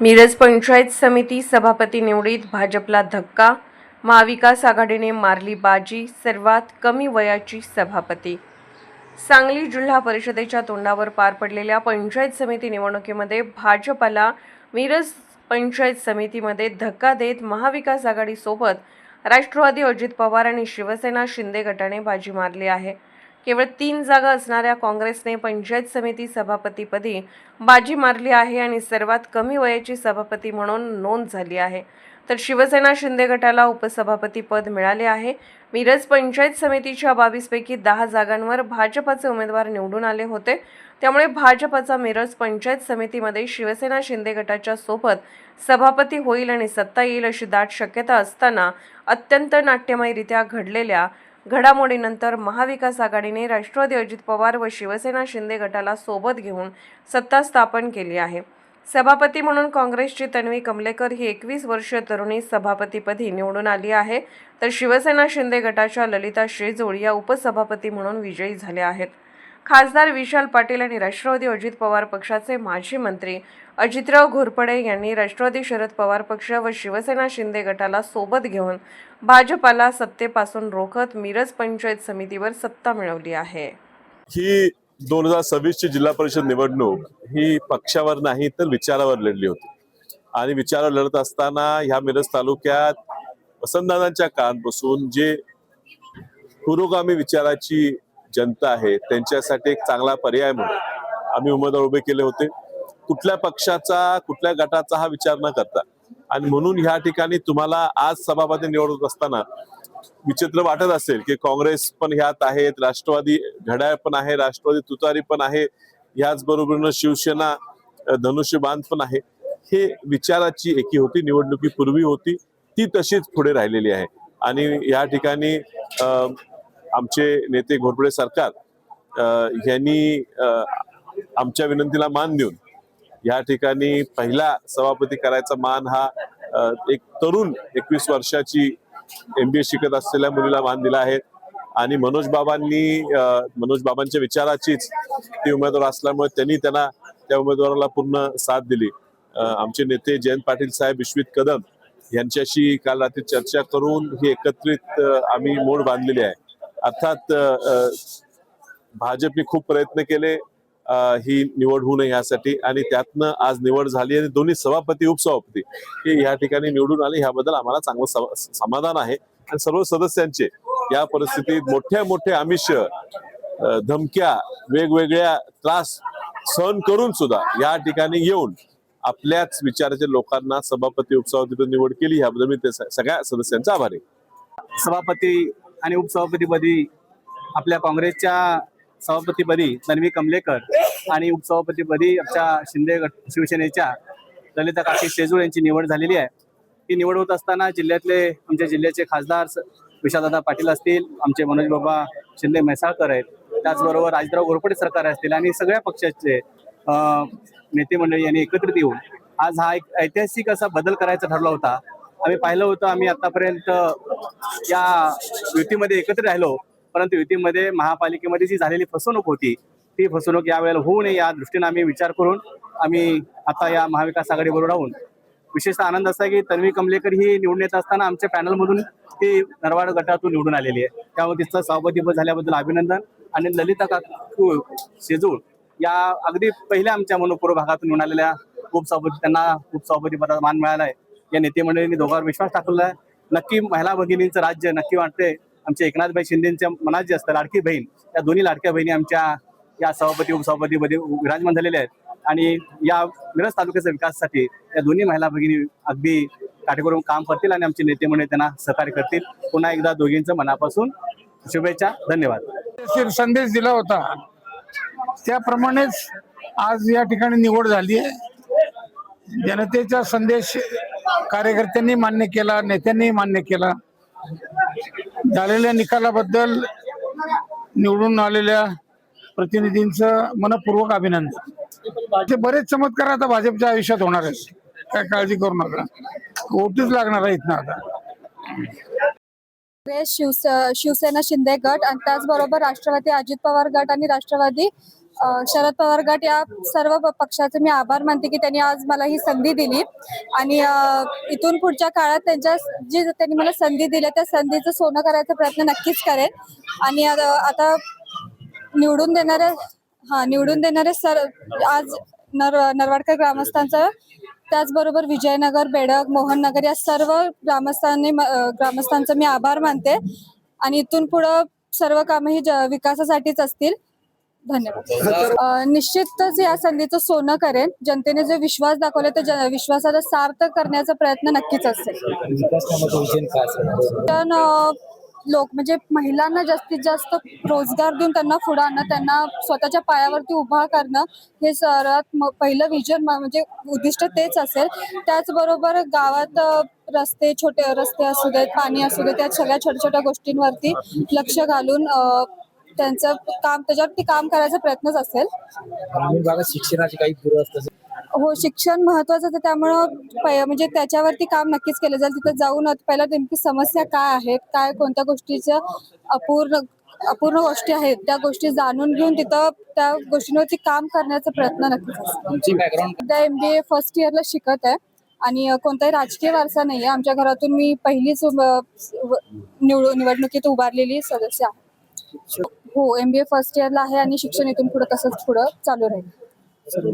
मिरज पंचायत समिती सभापती निवडीत भाजपला धक्का, महाविकास आघाडीने मारली बाजी, सर्वात कमी वयाची सभापती। सांगली जिल्हा परिषदेच्या तोंडावर पार पडलेल्या पंचायत समिती निवडणुकीमध्ये भाजपला मिरज पंचायत समितीमध्ये धक्का देत महाविकास आघाडीसोबत राष्ट्रवादी अजित पवार आणि शिवसेना शिंदे गटाने बाजी मारली आहे। केवळ 3 जागा असणाऱ्या काँग्रेसने पंचायत समिती सभापतीपदी बाजी मारली आहे आणि सर्वात कमी वयाची सभापती म्हणून नोंद झाली आहे, तर शिवसेना शिंदे गटाला उपसभापती पद मिळाले आहे। मिरज पंचायत समितीच्या 22 पैकी 10 जागांवर भाजपचे उमेदवार निवडून आले होते, त्यामुळे भाजपचा मिरज पंचायत समितीमध्ये शिवसेना शिंदे गटाच्या सोबत सभापती होईल आणि सत्ता येईल अशी दाट शक्यता असताना अत्यंत नाट्यमयरित्या घडलेल्या घडामोडीनंतर महाविकास आघाडीने राष्ट्रवादी अजित पवार व शिवसेना शिंदे गटाला सोबत घेऊन सत्ता स्थापन केली आहे। सभापती म्हणून काँग्रेसची तन्वी कमलेकर ही 21 वर्षीय तरुणी सभापतीपदी निवडून आली आहे, तर शिवसेना शिंदे गटाच्या ललिता शेजूळ या उपसभापती म्हणून विजयी झाल्या आहेत। खासदार विशाल पाटील आणि राष्ट्रवादी अजित पवार पक्षाचे माजी मंत्री अजितराव घोरपडे यांनी राष्ट्रवादी शरद पवार पक्ष व शिवसेना शिंदे गटाला सोबत घेऊन भाजपला सत्तेपासून रोखत मिरज पंचायत समितीवर सत्ता मिळवली आहे। ही 2026 ची जिल्हा परिषद निवडणूक ही पक्षावर नाही तर विचारावर लढली होती आणि विचारावर लढत असताना ह्या मिरज तालुक्यात वसंतदादांच्या काळापासून जे पुरोगामी विचाराची जनता आहे त्यांच्यासाठी एक चांगला पर्याय म्हणून आम्ही उमेदवार उभे केले होते। कुठल्या पक्षाचा कुठल्या गटाचा हा विचार न करता, आणि म्हणून ह्या ठिकाणी तुम्हाला आज सभापती निवडत असताना विचित्र वाटत असेल की काँग्रेस पण ह्यात आहेत, राष्ट्रवादी घड्याळ पण आहे, राष्ट्रवादी तुतारी पण आहे, ह्याच बरोबरीनं शिवसेना धनुष्यबाण पण आहे। हे विचाराची एकी होती, निवडणुकीपूर्वी होती, ती तशीच पुढे राहिलेली आहे। आणि या ठिकाणी आमचे नेते घोरपडे सरकार यांनी आमच्या विनंतीला मान देऊन या ठिकाणी पहिला सभापती करायचा मान हा एक तरुण 21 वर्षाची MBA शिकत असलेल्या मुलीला मान दिला आहे। आणि मनोज बाबांच्या विचाराचीच ती उमेदवार असल्यामुळे त्यांनी त्यांना त्या उमेदवाराला पूर्ण साथ दिली। आमचे नेते जयंत पाटील साहेब, विश्वित कदम यांच्याशी काल रात्री चर्चा करून ही एकत्रित आम्ही मोड बांधलेली आहे। अर्थात भाजपने खूप प्रयत्न केले ही निवड होऊ नये यासाठी, आणि त्यातनं आज निवड झाली आणि दोन्ही सभापती उपसभापती हे या ठिकाणी निवडून आले, ह्याबद्दल आम्हाला चांगलं समाधान आहे। आणि सर्व सदस्यांचे या परिस्थितीत मोठे आमिष, धमक्या, वेगवेगळ्या त्रास सहन करून सुद्धा या ठिकाणी येऊन आपल्याच विचाराच्या लोकांना सभापती उपसभापती निवड केली, ह्याबद्दल मी सगळ्या सदस्यांचा आभारी। सभापती आणि उपसभापतीपदी आपल्या काँग्रेसच्या सभापतीपदी तन्वी कमलेकर आणि उपसभापतीपदी आमच्या शिंदे शिवसेनेच्या ललिता काकी शेजूळ यांची निवड झालेली आहे। ही निवड होत असताना आमच्या जिल्ह्याचे खासदार विशालदादा पाटील असतील, आमचे मनोज बाबा शिंदे म्हैसाळकर आहेत, त्याचबरोबर अजितराव घोरपडे सरकार असतील आणि सगळ्या पक्षाचे नेते मंडळी यांनी एकत्रित येऊन आज हा एक ऐतिहासिक असा बदल करायचा ठरला होता। आम्ही पाहिलं होतं, आम्ही आतापर्यंत या युतीमध्ये एकत्र राहिलो, परंतु युतीमध्ये महापालिकेमध्ये जी झालेली फसवणूक होती ती फसवणूक यावेळेला होऊ नये या दृष्टीने आम्ही विचार करून आम्ही आता या महाविकास आघाडीबरोबर राहून विशेषतः आनंद असा की तन्वी कमलेकर ही निवडून येत असताना आमच्या पॅनलमधून ती नरवाड गटातून निवडून आलेली आहे, त्यामुळे तिचं सभापतीपद झाल्याबद्दल अभिनंदन। आणि ललिता काकू शेजूळ या अगदी पहिल्या आमच्या मनोपूर्व भागातून निवडून आलेल्या उपसभापती, त्यांना उपसभापती पदाचा मान मिळाला आहे। या नेते मंडळींनी दोघांवर विश्वास टाकलेला आहे। नक्की महिला भगिनींचं राज्य नक्की वाटते। आमच्या एकनाथभाई शिंदेच्या मनात जे असतं लाडकी बहीण, त्या दोन्ही लाडक्या बहिणी आमच्या या सभापती उपसभापतीमध्ये विराजमान झालेल्या आहेत आणि या मिरज तालुक्याच्या विकासासाठी या दोन्ही महिला भगिनी अगदी काटेकोरून काम करतील आणि आमचे नेते मंडळी त्यांना सहकार्य करतील। पुन्हा एकदा दोघींचं मनापासून शुभेच्छा, धन्यवाद। संदेश दिला होता त्याप्रमाणेच आज या ठिकाणी निवड झाली आहे। जनतेचा संदेश कार्यकर्त्यांनी मान्य केला, नेत्यांनी मान्य केला। झालेल्या निकालाबद्दल निवडून आलेल्या प्रतिनिधींचं मनपूर्वक अभिनंदन। ते बरेच चमत्कार आता भाजपच्या आयुष्यात होणार आहेत, काय काळजी करू नका, वोटच लागणार आहेत ना आता। शिवसेना शिंदे गट आणि त्याचबरोबर राष्ट्रवादी अजित पवार गट आणि राष्ट्रवादी शरद पवार गट या सर्व पक्षाचे मी आभार मानते की त्यांनी आज मला ही संधी दिली आणि इथून पुढच्या काळात जी त्यांनी मला संधी दिली त्या संधीचं सोनं करायचा प्रयत्न नक्कीच करेन आणि आता निवडून देणारे आज नरवाडकर ग्रामस्थांचं त्याचबरोबर विजयनगर, बेडग, मोहननगर या सर्व ग्रामस्थांचं मी आभार मानते आणि इथून पुढं सर्व कामं ही विकासासाठीच असतील. धन्यवाद. निश्चितच या संधीचं सोनं करेन. जनतेने जो विश्वास दाखवला त्या विश्वासाला सार्थ करण्याचा प्रयत्न नक्कीच असेल. पण लोक म्हणजे महिलांना जास्तीत जास्त रोजगार देऊन त्यांना पुढे आणणं, त्यांना स्वतःच्या पायावरती उभा करणं हे सर्वात पहिलं विजन म्हणजे उद्दिष्ट तेच असेल. त्याचबरोबर गावात छोटे रस्ते असू देत, पाणी असू देत, त्या सगळ्या छोट्या छोट्या गोष्टींवरती लक्ष घालून त्याच्यावरती काम करायचा प्रयत्नच असेल. ग्रामीण भागात शिक्षणाची काही दुरावस्था असेल. हो, शिक्षण महत्वाचं आहे त्यामुळं म्हणजे त्याच्यावरती काम नक्कीच केलं जाईल. तिथे जाऊन पहिला नेमकी समस्या काय आहेत, काय कोणत्या गोष्टीच्या अपूर्ण गोष्टी आहेत त्या गोष्टी जाणून घेऊन तिथं त्या गोष्टींवरती काम करण्याचा प्रयत्न नक्कीच असेल. तुमची बॅकग्राऊंड सध्या MBA फर्स्ट इयरला शिकत आहे आणि कोणताही राजकीय वारसा नाहीये. आमच्या घरातून मी पहिलीच निवडणुकीत उभारलेली सदस्य आहे. हो, MBA फर्स्ट इयरला आहे आणि शिक्षण इथून पुढे तसंच पुढे चालू राहील.